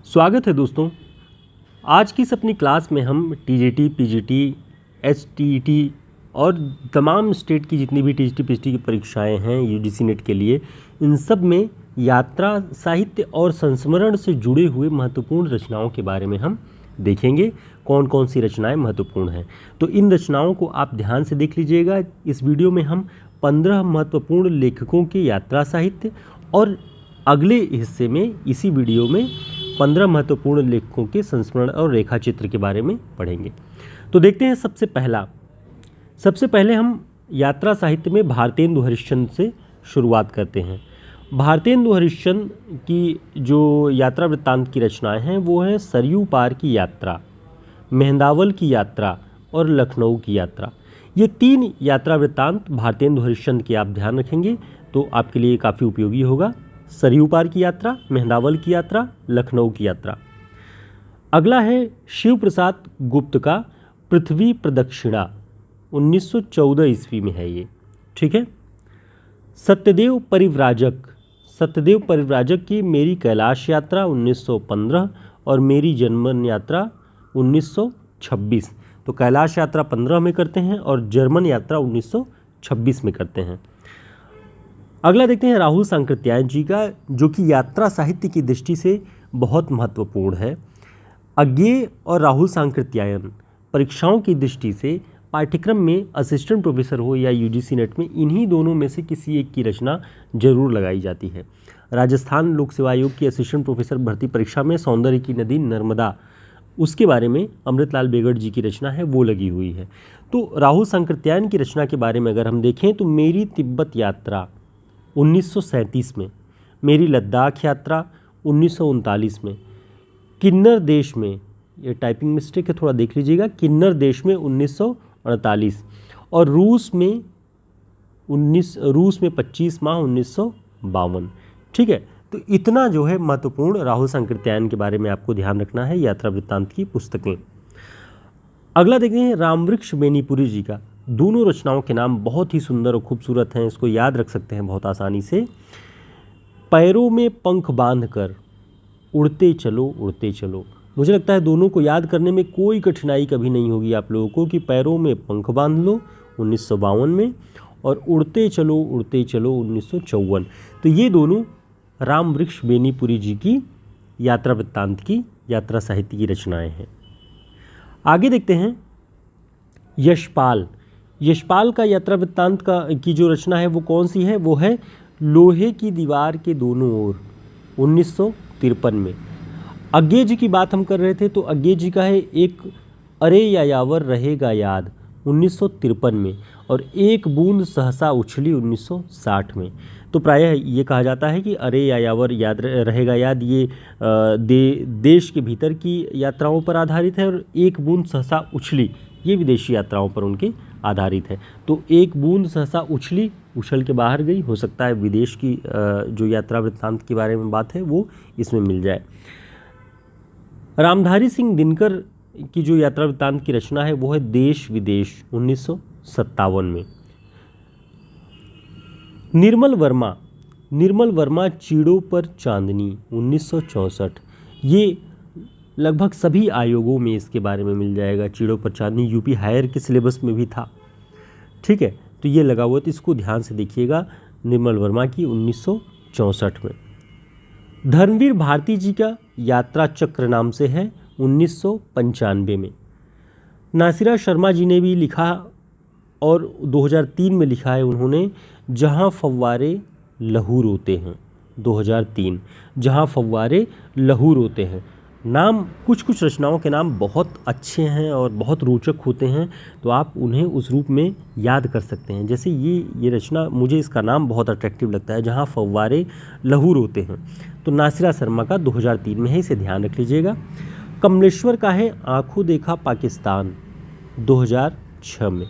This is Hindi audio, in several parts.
स्वागत है दोस्तों। आज की इस अपनी क्लास में हम टीजीटी, पीजीटी, एसटीईटी और तमाम स्टेट की जितनी भी टीजीटी, पीजीटी की परीक्षाएं हैं यूजीसी नेट के लिए, इन सब में यात्रा, साहित्य और संस्मरण से जुड़े हुए महत्वपूर्ण रचनाओं के बारे में हम देखेंगे। कौन कौन सी रचनाएं महत्वपूर्ण हैं, तो इन रचनाओं को आप ध्यान से देख लीजिएगा। इस वीडियो में हम 15 महत्वपूर्ण लेखकों के यात्रा साहित्य और अगले हिस्से में इसी वीडियो में 15 महत्वपूर्ण लेखकों के संस्मरण और रेखाचित्र के बारे में पढ़ेंगे। तो देखते हैं सबसे पहले हम यात्रा साहित्य में भारतेंदु हरिश्चंद्र से शुरुआत करते हैं। भारतेंदु हरिश्चंद्र की जो यात्रा वृत्तांत की रचनाएं हैं वो है सरयू पार की यात्रा, मेहंदावल की यात्रा और लखनऊ की यात्रा। ये 3 यात्रा वृत्तांत भारतेंदु हरिश्चंद्र के आप ध्यान रखेंगे तो आपके लिए काफ़ी उपयोगी होगा। सरयू पार की यात्रा, मेहंदावल की यात्रा, लखनऊ की यात्रा। अगला है शिव प्रसाद गुप्त का पृथ्वी प्रदक्षिणा, 1914 ईस्वी में है ये, ठीक है। सत्यदेव परिव्राजक की मेरी कैलाश यात्रा 1915 और मेरी जर्मन यात्रा 1926। तो कैलाश यात्रा 15 में करते हैं और जर्मन यात्रा 1926 में करते हैं। अगला देखते हैं राहुल सांकृत्यायन जी का, जो कि यात्रा साहित्य की दृष्टि से बहुत महत्वपूर्ण है। अज्ञेय और राहुल सांकृत्यायन परीक्षाओं की दृष्टि से पाठ्यक्रम में असिस्टेंट प्रोफेसर हो या यूजीसी नेट में, इन्हीं दोनों में से किसी एक की रचना जरूर लगाई जाती है। राजस्थान लोक सेवा आयोग की असिस्टेंट प्रोफेसर भर्ती परीक्षा में सौंदर्य की नदी नर्मदा, उसके बारे में अमृतलाल बेगड़ जी की रचना है, वो लगी हुई है। तो राहुल सांकृत्यायन की रचना के बारे में अगर हम देखें तो मेरी तिब्बत यात्रा 1937 में, मेरी लद्दाख यात्रा 1939 में, किन्नर देश में, ये टाइपिंग मिस्टेक है थोड़ा देख लीजिएगा, किन्नर देश में 1948 और रूस में 25 माह 1952, ठीक है। तो इतना जो है महत्वपूर्ण राहुल सांकृत्यायन के बारे में आपको ध्यान रखना है यात्रा वृत्तांत की पुस्तकें। अगला देखते हैं रामवृक्ष बेनीपुरी जी का। दोनों रचनाओं के नाम बहुत ही सुंदर और खूबसूरत हैं, इसको याद रख सकते हैं बहुत आसानी से। पैरों में पंख बांधकर उड़ते चलो। मुझे लगता है दोनों को याद करने में कोई कठिनाई कभी नहीं होगी आप लोगों को कि पैरों में पंख बांध लो 1952 में और उड़ते चलो 1954। तो ये दोनों रामवृक्ष बेनीपुरी जी की यात्रा वृत्तांत की, यात्रा साहित्य की रचनाएं हैं। आगे देखते हैं यशपाल का यात्रा वृत्तांत की जो रचना है वो कौन सी है, वो है लोहे की दीवार के दोनों ओर, 1953 में। अज्ञेय जी की बात हम कर रहे थे तो अज्ञेय जी का है एक अरे यायावर रहेगा याद, 1953 में, और एक बूंद सहसा उछली 1960 में। तो प्रायः ये कहा जाता है कि अरे यायावर याद रहेगा याद ये देश के भीतर की यात्राओं पर आधारित है और एक बूंद सहसा उछली ये विदेशी यात्राओं पर उनके आधारित है। तो एक बूंद सहसा उछली, उछल के बाहर गई, हो सकता है विदेश की जो यात्रा वृत्तांत के बारे में बात है वो इसमें मिल जाए। रामधारी सिंह दिनकर की जो यात्रा वृत्तांत की रचना है वो है देश विदेश, 1957 में। निर्मल वर्मा चीड़ों पर चांदनी, 1964। ये लगभग सभी आयोगों में इसके बारे में मिल जाएगा। चीड़ों पर चांदनी यूपी हायर के सिलेबस में भी था, ठीक है। तो ये लगा हुआ, तो इसको ध्यान से देखिएगा। निर्मल वर्मा की 1964 में। धर्मवीर भारती जी का यात्रा चक्र नाम से है, 1995 में। नासिरा शर्मा जी ने भी लिखा और 2003 में लिखा है उन्होंने, जहाँ फव्वारे लहू रोते हैं, 2003, जहाँ फव्वारे लहू रोते हैं। नाम, कुछ रचनाओं के नाम बहुत अच्छे हैं और बहुत रोचक होते हैं, तो आप उन्हें उस रूप में याद कर सकते हैं। जैसे ये रचना, मुझे इसका नाम बहुत अट्रैक्टिव लगता है, जहाँ फव्वारे लहू रोते हैं। तो नासिरा शर्मा का 2003 में है, इसे ध्यान रख लीजिएगा। कमलेश्वर का है आंखों देखा पाकिस्तान, 2006 में,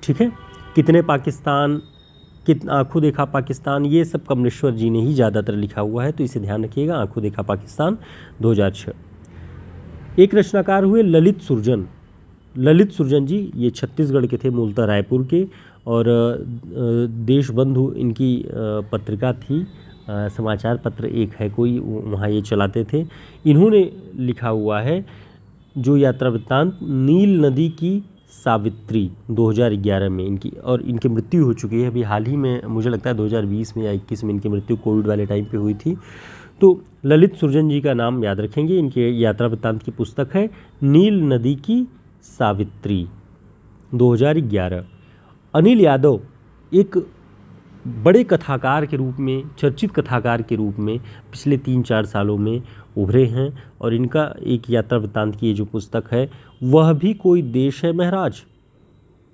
ठीक है। कितने पाकिस्तान, आंखों देखा पाकिस्तान, ये सब कमलेश्वर जी ने ही ज़्यादातर लिखा हुआ है, तो इसे ध्यान रखिएगा। आंखों देखा पाकिस्तान, 2006। एक रचनाकार हुए ललित सुरजन जी, ये छत्तीसगढ़ के थे, मूलतः रायपुर के, और देशबंधु इनकी पत्रिका थी, समाचार पत्र एक है कोई, वहाँ ये चलाते थे। इन्होंने लिखा हुआ है जो यात्रा वृत्तांत, नील नदी की सावित्री 2011 में इनकी, और इनकी मृत्यु हो चुकी है अभी हाल ही में, मुझे लगता है 2020 में या 21 में इनकी मृत्यु कोविड वाले टाइम पे हुई थी। तो ललित सुरजन जी का नाम याद रखेंगे। इनके यात्रा वृत्तांत की पुस्तक है नील नदी की सावित्री 2011। अनिल यादव एक बड़े कथाकार के रूप में, चर्चित कथाकार के रूप में पिछले 3-4 सालों में उभरे हैं, और इनका एक यात्रा वृत्तांत की ये जो पुस्तक है, वह भी कोई देश है महाराज,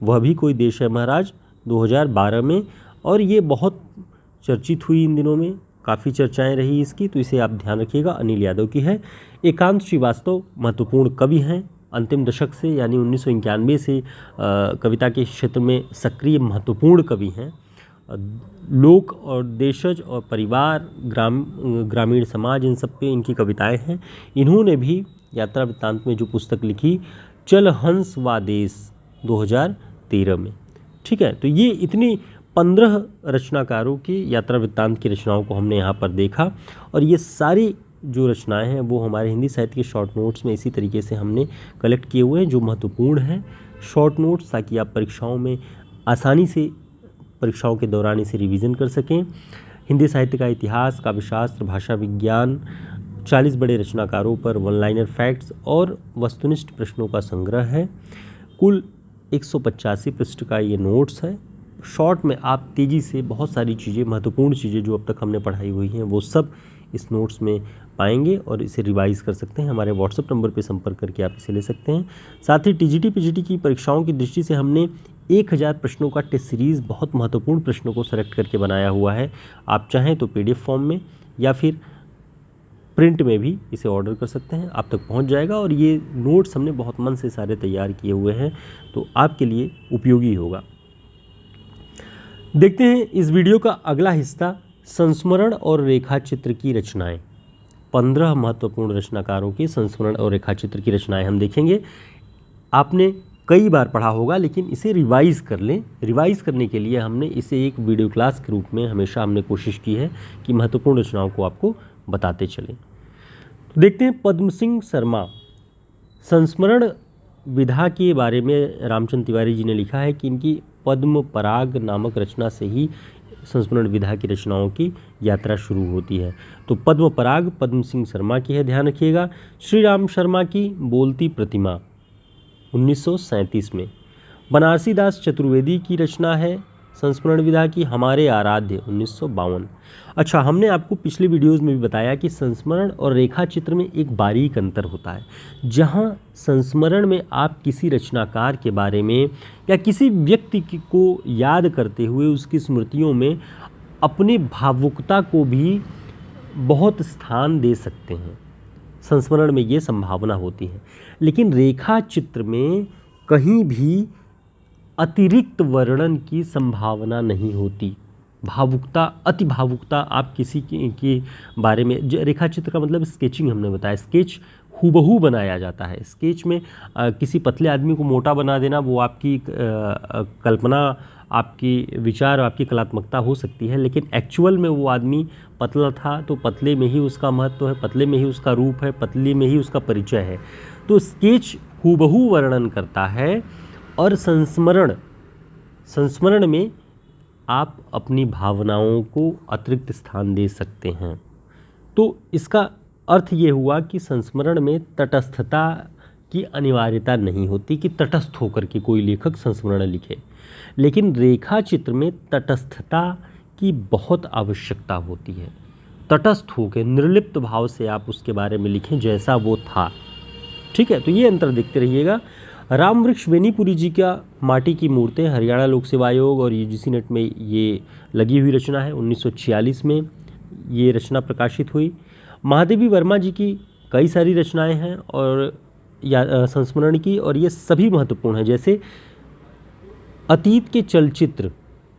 वह भी कोई देश है महाराज 2012 में, और ये बहुत चर्चित हुई इन दिनों में, काफ़ी चर्चाएं रही इसकी, तो इसे आप ध्यान रखिएगा। अनिल यादव की है। एकांत श्रीवास्तव महत्वपूर्ण कवि हैं, अंतिम दशक से यानी 1991 से कविता के क्षेत्र में सक्रिय महत्वपूर्ण कवि हैं। लोक और देशज और परिवार, ग्रामीण समाज, इन सब पे इनकी कविताएं हैं। इन्होंने भी यात्रा वृत्तांत में जो पुस्तक लिखी, चल हंस वा देश 2013 में। ठीक है, तो ये इतनी 15 रचनाकारों की यात्रा वृत्तांत की रचनाओं को हमने यहाँ पर देखा, और ये सारी जो रचनाएं हैं वो हमारे हिंदी साहित्य के शॉर्ट नोट्स में इसी तरीके से हमने कलेक्ट किए हुए हैं, जो महत्वपूर्ण हैं शॉर्ट नोट्स, ताकि आप परीक्षाओं में आसानी से, परीक्षाओं के दौरान इसे रिवीजन कर सकें। हिंदी साहित्य का इतिहास, काव्यशास्त्र, भाषा विज्ञान, 40 बड़े रचनाकारों पर वन लाइनर फैक्ट्स और वस्तुनिष्ठ प्रश्नों का संग्रह है। कुल 185 पृष्ठ का ये नोट्स है। शॉर्ट में आप तेज़ी से बहुत सारी चीज़ें, महत्वपूर्ण चीज़ें जो अब तक हमने पढ़ाई हुई हैं, वो सब इस नोट्स में पाएंगे और इसे रिवाइज कर सकते हैं। हमारे व्हाट्सएप नंबर पे संपर्क करके आप इसे ले सकते हैं। साथ ही टीजीटी पीजीटी की परीक्षाओं की दृष्टि से हमने 1000 प्रश्नों का टेस्ट सीरीज़, बहुत महत्वपूर्ण प्रश्नों को सेलेक्ट करके बनाया हुआ है। आप चाहें तो पीडीएफ फॉर्म में या फिर प्रिंट में भी इसे ऑर्डर कर सकते हैं, आप तक पहुंच जाएगा। और ये नोट्स हमने बहुत मन से सारे तैयार किए हुए हैं, तो आपके लिए उपयोगी होगा। देखते हैं इस वीडियो का अगला हिस्सा, संस्मरण और रेखाचित्र की रचनाएं। 15 महत्वपूर्ण रचनाकारों की संस्मरण और रेखाचित्र की रचनाएं हम देखेंगे। आपने कई बार पढ़ा होगा, लेकिन इसे रिवाइज कर लें। रिवाइज करने के लिए हमने इसे एक वीडियो क्लास के रूप में हमेशा हमने कोशिश की है कि महत्वपूर्ण रचनाओं को आपको बताते चलें। तो देखते हैं, पद्म सिंह शर्मा, संस्मरण विधा के बारे में रामचंद्र तिवारी जी ने लिखा है कि इनकी पद्म पराग नामक रचना से ही संस्मरण विधा की रचनाओं की यात्रा शुरू होती है। तो पद्म पराग पद्म सिंह शर्मा की है, ध्यान रखिएगा। श्री राम शर्मा की बोलती प्रतिमा 1937 में। बनारसी दास चतुर्वेदी की रचना है संस्मरण विधा की, हमारे आराध्य 1952। अच्छा, हमने आपको पिछले वीडियोस में भी बताया कि संस्मरण और रेखा चित्र में एक बारीक अंतर होता है। जहां संस्मरण में आप किसी रचनाकार के बारे में या किसी व्यक्ति को याद करते हुए उसकी स्मृतियों में अपनी भावुकता को भी बहुत स्थान दे सकते हैं, संस्मरण में ये संभावना होती है। लेकिन रेखा चित्र में कहीं भी अतिरिक्त वर्णन की संभावना नहीं होती। भावुकता, अति भावुकता आप किसी के बारे में, रेखा चित्र का मतलब स्केचिंग हमने बताया, स्केच हूबहू बनाया जाता है। स्केच में किसी पतले आदमी को मोटा बना देना, वो आपकी कल्पना, आपकी विचार, आपकी कलात्मकता हो सकती है, लेकिन एक्चुअल में वो आदमी पतला था तो पतले में ही उसका महत्व है, पतले में ही उसका रूप है, पतले में ही उसका परिचय है। तो स्केच हूबहू वर्णन करता है, और संस्मरण में आप अपनी भावनाओं को अतिरिक्त स्थान दे सकते हैं। तो इसका अर्थ ये हुआ कि संस्मरण में तटस्थता की अनिवार्यता नहीं होती कि तटस्थ होकर के कोई लेखक संस्मरण लिखे, लेकिन रेखा चित्र में तटस्थता की बहुत आवश्यकता होती है। तटस्थ होकर निर्लिप्त भाव से आप उसके बारे में लिखें जैसा वो था। ठीक है, तो ये अंतर देखते रहिएगा। राम वृक्ष बेनीपुरी जी का माटी की मूर्तें, हरियाणा लोक सेवा आयोग और यूजीसी नेट में ये लगी हुई रचना है। 1946 में ये रचना प्रकाशित हुई। महादेवी वर्मा जी की कई सारी रचनाएं हैं और संस्मरण की, और ये सभी महत्वपूर्ण हैं। जैसे अतीत के चलचित्र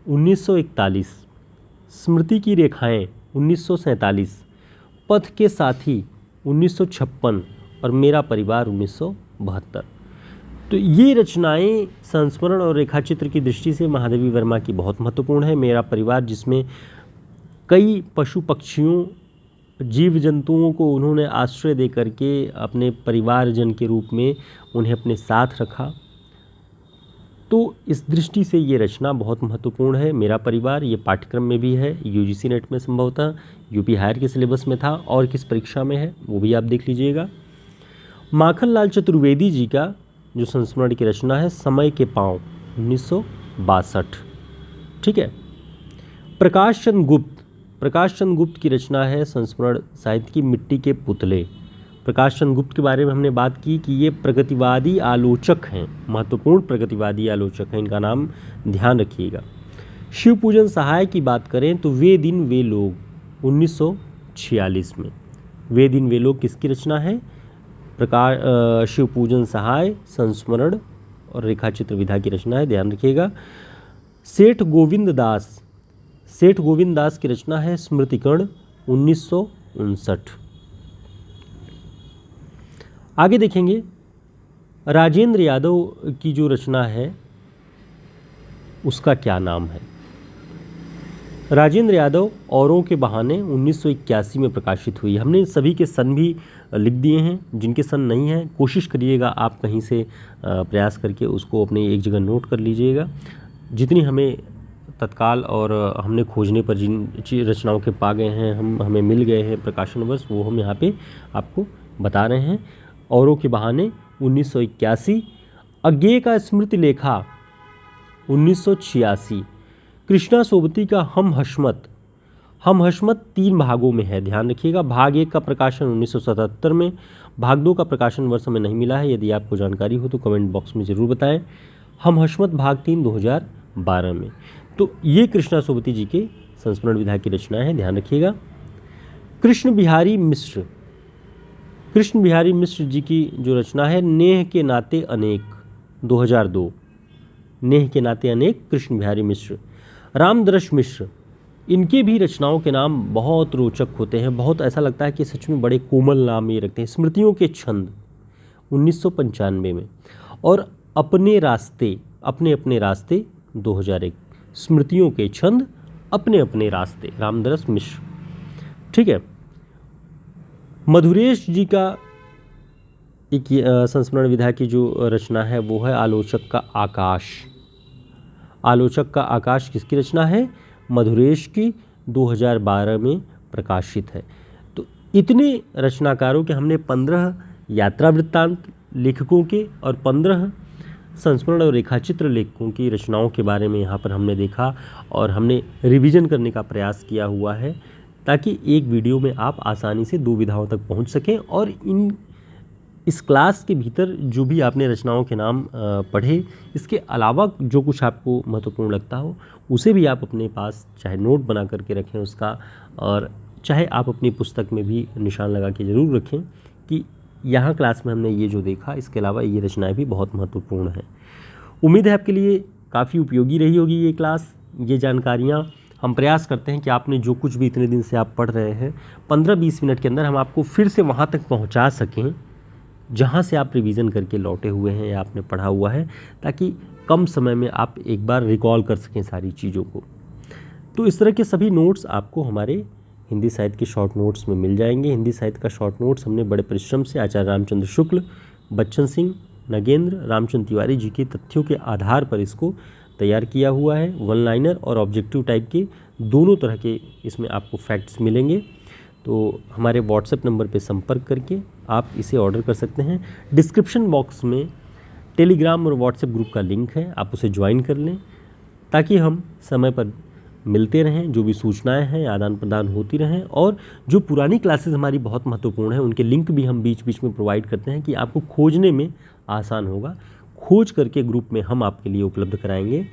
1941, स्मृति की रेखाएं 1947, पथ के साथी 1956 और मेरा परिवार 1972। तो ये रचनाएं संस्मरण और रेखाचित्र की दृष्टि से महादेवी वर्मा की बहुत महत्वपूर्ण है। मेरा परिवार, जिसमें कई पशु पक्षियों जीव जंतुओं को उन्होंने आश्रय दे करके अपने परिवारजन के रूप में उन्हें अपने साथ रखा। तो इस दृष्टि से ये रचना बहुत महत्वपूर्ण है। मेरा परिवार ये पाठ्यक्रम में भी है, यूजीसी नेट में संभवतः, यूपी हायर के सिलेबस में था और किस परीक्षा में है वो भी आप देख लीजिएगा। माखनलाल चतुर्वेदी जी का जो संस्मरण की रचना है समय के पाँव 1962, ठीक है। प्रकाश चंद्र गुप्त की रचना है संस्मरण साहित्य की मिट्टी के पुतले। प्रकाश चंद्र गुप्त के बारे में हमने बात की कि ये प्रगतिवादी आलोचक हैं, महत्वपूर्ण प्रगतिवादी आलोचक हैं, इनका नाम ध्यान रखिएगा। शिव पूजन सहाय की बात करें तो वे दिन वे लोग 1946 में, वे दिन वे लोग किसकी रचना है? शिव पूजन सहाय संस्मरण और रेखाचित्र विधा की रचना है, ध्यान रखिएगा। सेठ गोविंद दास की रचना है स्मृतिकर्ण 1959। आगे देखेंगे राजेंद्र यादव की जो रचना है उसका क्या नाम है? राजेंद्र यादव औरों के बहाने 1981 में प्रकाशित हुई। हमने सभी के सन भी लिख दिए हैं, जिनके सन नहीं हैं कोशिश करिएगा आप कहीं से प्रयास करके उसको अपने एक जगह नोट कर लीजिएगा। जितनी हमें तत्काल और हमने खोजने पर जिन रचनाओं के पा गए हैं, हमें मिल गए हैं प्रकाशन वर्ष, वो हम यहाँ पे आपको बता रहे हैं। औरों के बहाने 1981, अज्ञेय का स्मृति लेखा 1986, कृष्णा सोबती का हम हशमत 3 भागों में है, ध्यान रखिएगा। भाग 1 का प्रकाशन 1977 में, भाग 2 का प्रकाशन वर्ष हमें नहीं मिला है, यदि आपको जानकारी हो तो कमेंट बॉक्स में ज़रूर बताएं। हम हशमत भाग 3 2012 में। तो ये कृष्णा सोबती जी के संस्मरण विधा की रचना है, ध्यान रखिएगा। कृष्ण बिहारी मिश्र जी की जो रचना है नेह के नाते अनेक 2002, नेह के नाते अनेक कृष्ण बिहारी मिश्र। रामदर्श मिश्र, इनके भी रचनाओं के नाम बहुत रोचक होते हैं, बहुत ऐसा लगता है कि सच में बड़े कोमल नाम ये रखते हैं। स्मृतियों के छंद 1995 में, और अपने अपने रास्ते 2001, स्मृतियों के छंद अपने अपने रास्ते, रामदरस मिश्र, ठीक है। मधुरेश जी का एक संस्मरण विधा की जो रचना है वो है आलोचक का आकाश किसकी रचना है? मधुरेश की, 2012 में प्रकाशित है। तो इतने रचनाकारों के हमने 15 यात्रा वृत्तांत लेखकों के और 15 संस्मरण और रेखाचित्र लेखकों की रचनाओं के बारे में यहाँ पर हमने देखा और हमने रिवीजन करने का प्रयास किया हुआ है, ताकि एक वीडियो में आप आसानी से 2 विधाओं तक पहुँच सकें और इस क्लास के भीतर जो भी आपने रचनाओं के नाम पढ़े, इसके अलावा जो कुछ आपको महत्वपूर्ण लगता हो उसे भी आप अपने पास चाहे नोट बना करके रखें उसका, और चाहे आप अपनी पुस्तक में भी निशान लगा के ज़रूर रखें कि यहाँ क्लास में हमने ये जो देखा, इसके अलावा ये रचनाएं भी बहुत महत्वपूर्ण हैं। उम्मीद है आपके लिए काफ़ी उपयोगी रही होगी ये क्लास, ये जानकारियाँ। हम प्रयास करते हैं कि आपने जो कुछ भी इतने दिन से आप पढ़ रहे हैं 15-20 मिनट के अंदर हम आपको फिर से वहाँ तक पहुँचा सकें जहाँ से आप रिवीजन करके लौटे हुए हैं या आपने पढ़ा हुआ है, ताकि कम समय में आप एक बार रिकॉल कर सकें सारी चीज़ों को। तो इस तरह के सभी नोट्स आपको हमारे हिंदी साहित्य के शॉर्ट नोट्स में मिल जाएंगे। हिंदी साहित्य का शॉर्ट नोट्स हमने बड़े परिश्रम से आचार्य रामचंद्र शुक्ल, बच्चन सिंह, नगेंद्र, रामचंद्र तिवारी जी के तथ्यों के आधार पर इसको तैयार किया हुआ है। वन लाइनर और ऑब्जेक्टिव टाइप के दोनों तरह के इसमें आपको फैक्ट्स मिलेंगे। तो हमारे व्हाट्सएप नंबर पे संपर्क करके आप इसे ऑर्डर कर सकते हैं। डिस्क्रिप्शन बॉक्स में टेलीग्राम और व्हाट्सएप ग्रुप का लिंक है, आप उसे ज्वाइन कर लें ताकि हम समय पर मिलते रहें, जो भी सूचनाएं हैं आदान प्रदान होती रहें, और जो पुरानी क्लासेस हमारी बहुत महत्वपूर्ण हैं उनके लिंक भी हम बीच बीच में प्रोवाइड करते हैं कि आपको खोजने में आसान होगा। खोज करके ग्रुप में हम आपके लिए उपलब्ध कराएंगे,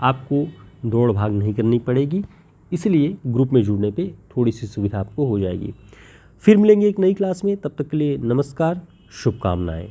आपको दौड़ भाग नहीं करनी पड़ेगी, इसलिए ग्रुप में जुड़ने पे थोड़ी सी सुविधा आपको हो जाएगी। फिर मिलेंगे एक नई क्लास में, तब तक के लिए नमस्कार, शुभकामनाएं।